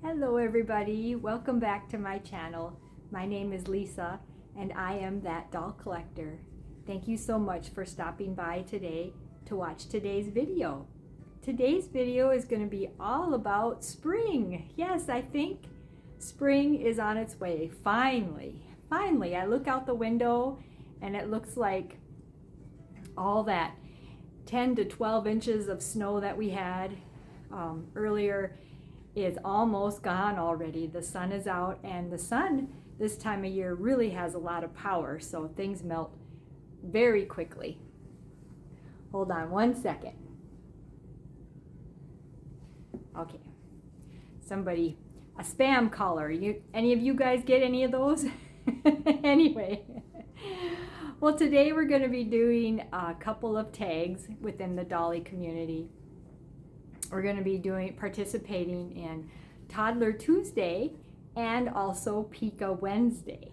Hello everybody, welcome back to my channel. My name is Lisa and I am that doll collector. Thank you so much for stopping by today to watch today's video. Today's video is going to be all about spring. Yes, I think spring is on its way. Finally, I look out the window and it looks like all that 10 to 12 inches of snow that we had earlier is almost gone already. The sun is out, and the sun this time of year really has a lot of power, so things melt very quickly. Hold on one second. Okay, somebody, a spam caller. Any of you guys get any of those? Anyway, well, today we're going to be doing a couple of tags within the Dolly community. We're going to be participating in Toddler Tuesday and also Peeka Wednesday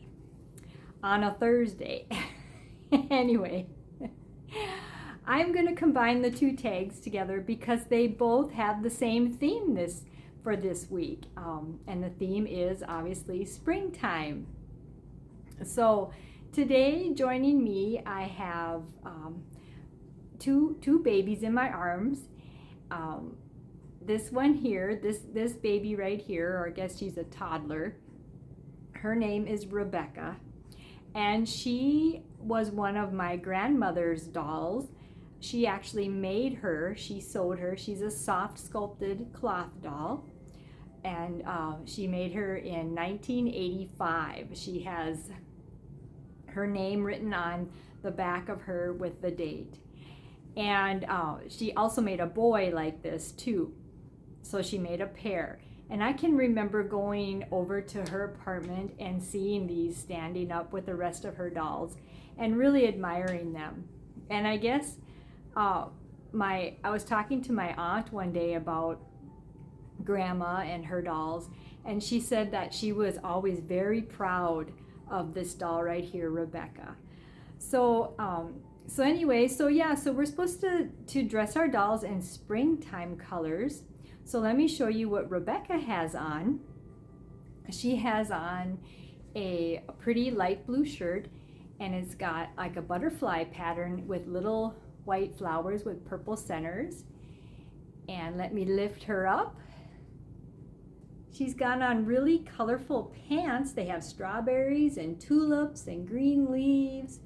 on a Thursday. Anyway, I'm going to combine the two tags together because they both have the same theme for this week. And the theme is obviously springtime. So today joining me, I have two babies in my arms. This one here, this baby right here, or I guess she's a toddler, her name is Rebecca, and she was one of my grandmother's dolls. She actually made her, she sewed her. She's a soft sculpted cloth doll, and she made her in 1985. She has her name written on the back of her with the date. And she also made a boy like this too. So she made a pair. And I can remember going over to her apartment and seeing these standing up with the rest of her dolls and really admiring them. And I guess I was talking to my aunt one day about Grandma and her dolls, and she said that she was always very proud of this doll right here, Rebecca. So anyway, so we're supposed to dress our dolls in springtime colors. So let me show you what Rebecca has on. She has on a pretty light blue shirt, and it's got like a butterfly pattern with little white flowers with purple centers. And let me lift her up. She's got on really colorful pants. They have strawberries and tulips and green leaves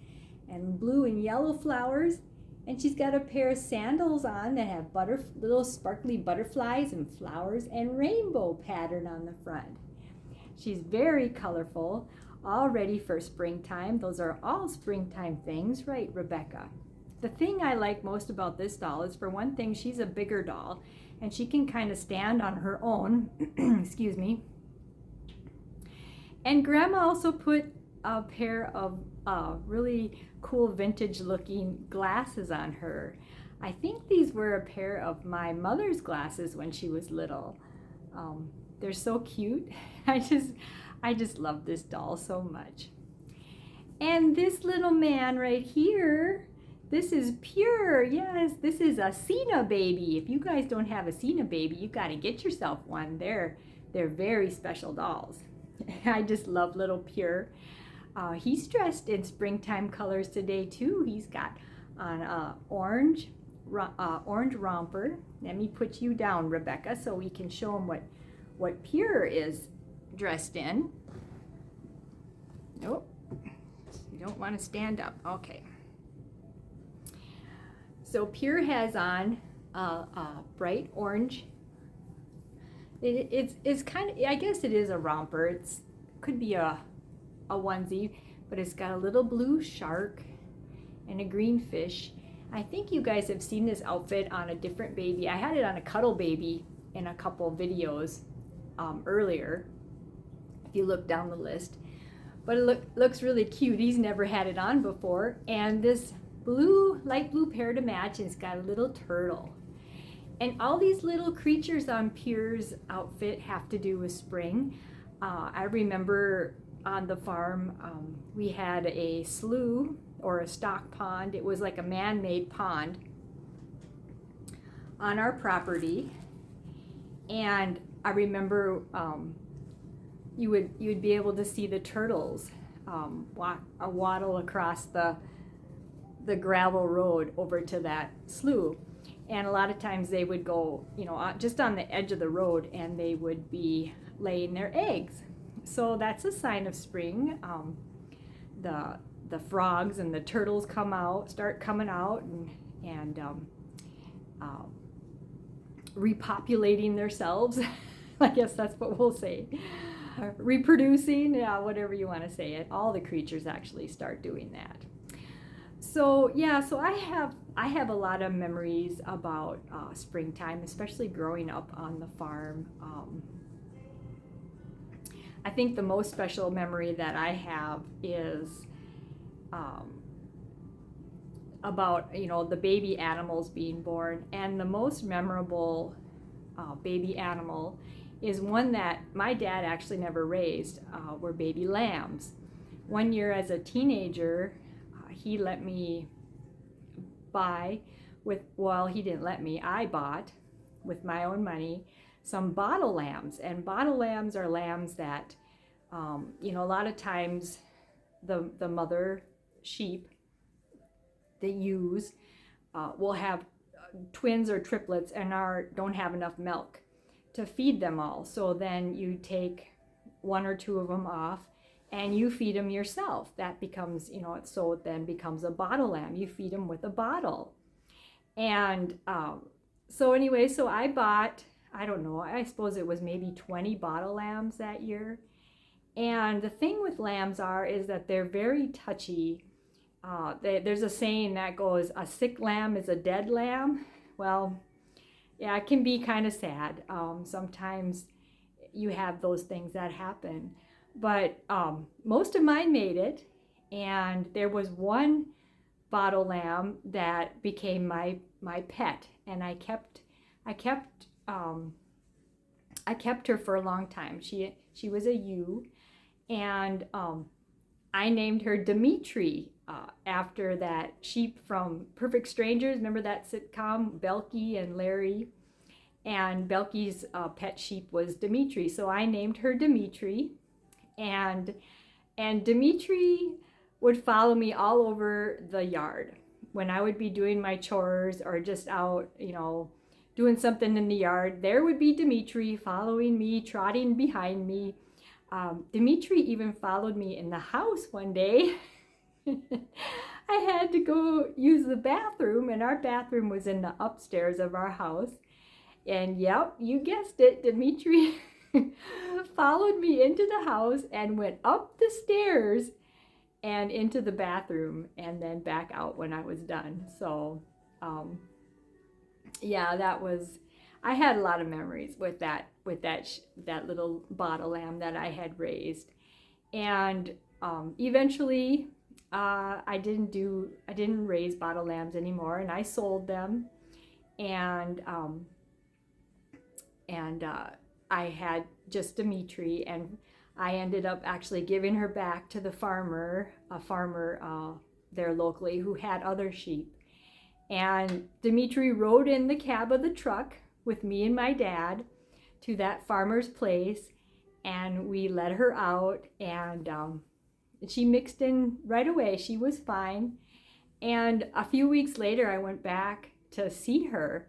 and blue and yellow flowers, and she's got a pair of sandals on that have little sparkly butterflies and flowers and rainbow pattern on the front. She's very colorful, all ready for springtime. Those are all springtime things, right, Rebecca? The thing I like most about this doll is, for one thing, she's a bigger doll, and she can kind of stand on her own. Excuse me. And Grandma also put a pair of really cool vintage looking glasses on her. I think these were a pair of my mother's glasses when she was little. They're so cute. I just love this doll so much. And this little man right here, this is Pure. Yes, this is a Seena baby. If you guys don't have a Seena baby, you got to get yourself one. They're very special dolls. I just love little Pure. He's dressed in springtime colors today too. He's got on a orange romper. Let me put you down, Rebecca, so we can show him what Pure is dressed in. Nope, you don't want to stand up. Okay. So Pure has on a bright orange. It's kind of, I guess it is a romper. It could be a onesie, but it's got a little blue shark and a green fish. I think you guys have seen this outfit on a different baby. I had it on a Cuddle Baby in a couple videos earlier, if you look down the list. But it looks really cute. He's never had it on before. And this light blue pair to match, and it's got a little turtle. And all these little creatures on Pure's outfit have to do with spring. I remember on the farm, we had a slough or a stock pond. It was like a man-made pond on our property, and I remember you would be able to see the turtles waddle across the gravel road over to that slough. And a lot of times they would go, just on the edge of the road, and they would be laying their eggs. So that's a sign of spring. The frogs and the turtles start coming out, and repopulating themselves. I guess that's what we'll say. Reproducing, yeah, whatever you want to say it. All the creatures actually start doing that. So yeah, so I have a lot of memories about springtime, especially growing up on the farm. I think the most special memory that I have is about the baby animals being born, and the most memorable baby animal is one that my dad actually never raised, were baby lambs. One year as a teenager, he let me buy he didn't let me, I bought with my own money some bottle lambs. And bottle lambs are lambs that, a lot of times the mother sheep they use will have twins or triplets and don't have enough milk to feed them all. So then you take one or two of them off and you feed them yourself. That becomes, so it then becomes a bottle lamb. You feed them with a bottle. And so anyway, so I bought, I don't know, I suppose it was maybe 20 bottle lambs that year. And the thing with lambs is that they're very touchy. There's a saying that goes, a sick lamb is a dead lamb. Well, yeah, it can be kind of sad. Sometimes you have those things that happen. But most of mine made it. And there was one bottle lamb that became my pet. And I kept her for a long time. She was a ewe. And I named her Dimitri after that sheep from Perfect Strangers. Remember that sitcom, Belky and Larry? And Belky's pet sheep was Dimitri. So I named her Dimitri. And Dimitri would follow me all over the yard when I would be doing my chores or just out, doing something in the yard. There would be Dimitri following me, trotting behind me. Dimitri even followed me in the house one day. I had to go use the bathroom, and our bathroom was in the upstairs of our house. And yep, you guessed it, Dimitri followed me into the house and went up the stairs and into the bathroom and then back out when I was done. So yeah, I had a lot of memories with that little bottle lamb that I had raised. And eventually I didn't raise bottle lambs anymore, and I sold them. And I had just Dimitri, and I ended up actually giving her back to a farmer there locally who had other sheep. And Dimitri rode in the cab of the truck with me and my dad to that farmer's place, and we let her out, and she mixed in right away. She was fine. And a few weeks later, I went back to see her,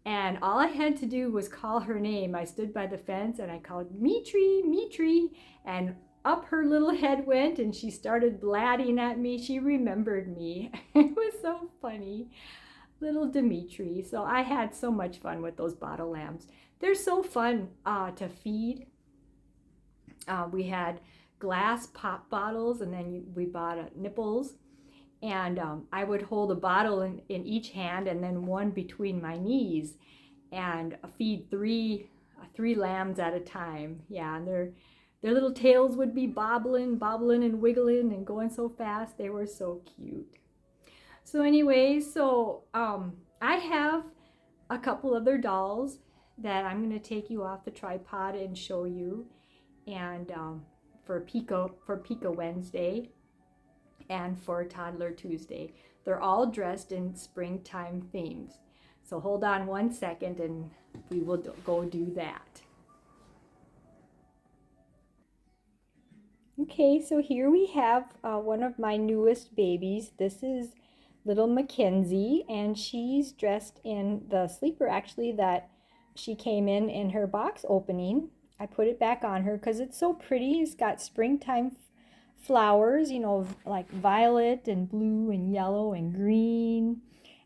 and all I had to do was call her name. I stood by the fence and I called Mitri, and up her little head went, and she started blatting at me. She remembered me. It was so funny. Little Dimitri. So I had so much fun with those bottle lambs. They're so fun to feed. We had glass pop bottles, and then we bought nipples. And I would hold a bottle in each hand and then one between my knees, and feed three lambs at a time. Yeah, and their little tails would be bobbling and wiggling and going so fast. They were so cute. So anyway, I have a couple other dolls that I'm going to take you off the tripod and show you, and for Peeka Wednesday and for Toddler Tuesday. They're all dressed in springtime themes. So hold on one second and we will go do that. Okay, so here we have one of my newest babies. This is little Mackenzie, and she's dressed in the sleeper actually that she came in her box opening. I put it back on her because it's so pretty. It's got springtime flowers, you know, like violet and blue and yellow and green.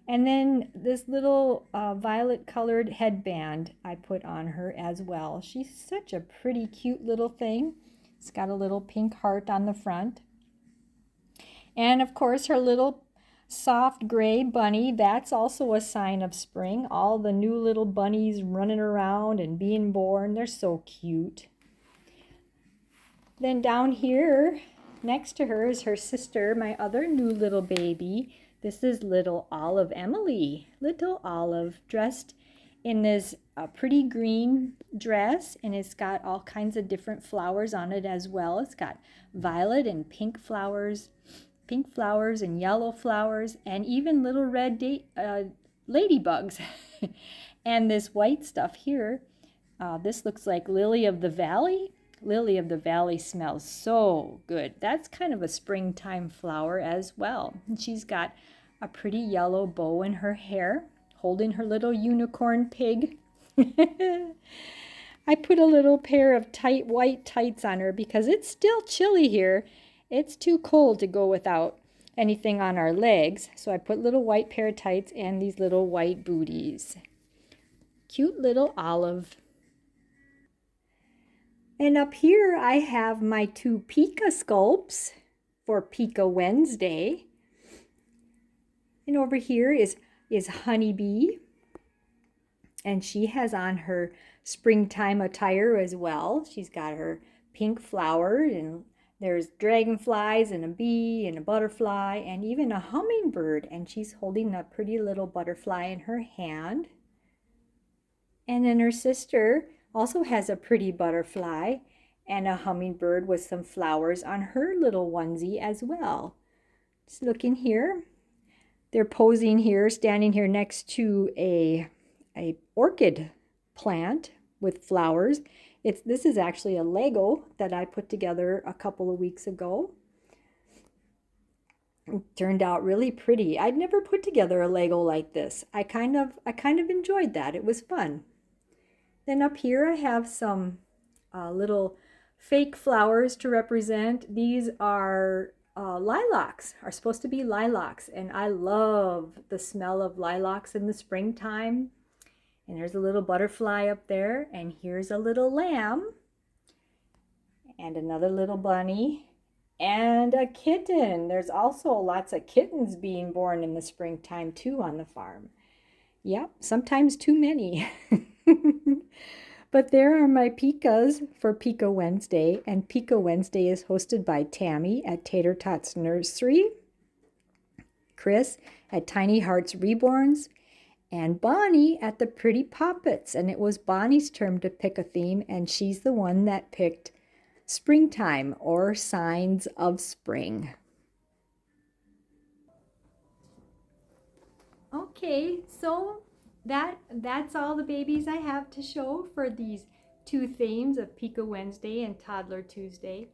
And then this little violet colored headband I put on her as well. She's such a pretty, cute little thing. It's got a little pink heart on the front. And of course, her little soft gray bunny, that's also a sign of spring. All the new little bunnies running around and being born, they're so cute. Then down here, next to her is her sister, my other new little baby. This is little Olive Emily. Little Olive, dressed in this pretty green dress, and it's got all kinds of different flowers on it as well. It's got violet and pink flowers and yellow flowers, and even little red ladybugs. And this white stuff here, this looks like lily of the valley. Lily of the valley smells so good. That's kind of a springtime flower as well. And she's got a pretty yellow bow in her hair, holding her little unicorn pig. I put a little pair of tight white tights on her because it's still chilly here. It's too cold to go without anything on our legs. So I put little white pair of tights and these little white booties. Cute little Olive. And up here I have my two Peeka sculpts for Peeka Wednesday. And over here is Honeybee. And she has on her springtime attire as well. She's got her pink flower, and there's dragonflies and a bee and a butterfly and even a hummingbird. And she's holding a pretty little butterfly in her hand. And then her sister also has a pretty butterfly and a hummingbird with some flowers on her little onesie as well. Just looking here. They're posing here, standing here next to a orchid plant with flowers. This is actually a Lego that I put together a couple of weeks ago. It turned out really pretty. I'd never put together a Lego like this. I kind of enjoyed that. It was fun. Then up here I have some little fake flowers to represent. These are lilacs, are supposed to be lilacs, and I love the smell of lilacs in the springtime. And there's a little butterfly up there, and here's a little lamb, and another little bunny, and a kitten. There's also lots of kittens being born in the springtime too on the farm. Yep, sometimes too many. But there are my Peekas for Peeka Wednesday, and Peeka Wednesday is hosted by Tami at Tater Tots Nursery, Kris at Tiny Hearts Reborns, and Bonnie at the Pretty Poppets. And it was Bonnie's turn to pick a theme, and she's the one that picked springtime, or signs of spring. Okay, so that's all the babies I have to show for these two themes of Peeka Wednesday and Toddler Tuesday.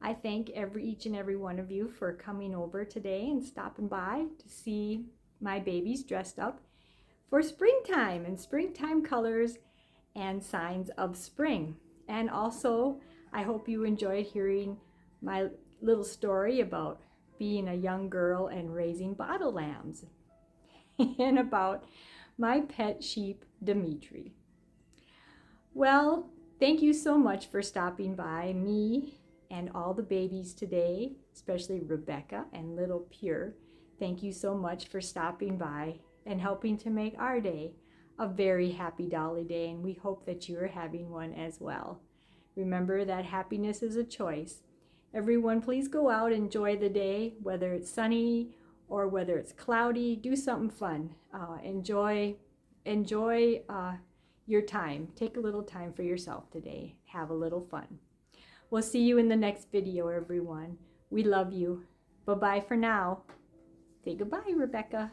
I thank each and every one of you for coming over today and stopping by to see my babies dressed up for springtime and springtime colors and signs of spring. And also, I hope you enjoyed hearing my little story about being a young girl and raising bottle lambs and about my pet sheep, Dimitri. Well, thank you so much for stopping by me and all the babies today, especially Rebecca and little Pure. Thank you so much for stopping by and helping to make our day a very happy Dolly Day, and we hope that you are having one as well. Remember that happiness is a choice. Everyone, please go out and enjoy the day, whether it's sunny or whether it's cloudy. Do something fun. Enjoy your time. Take a little time for yourself today. Have a little fun. We'll see you in the next video, everyone. We love you. Bye-bye for now. Say goodbye, Rebecca.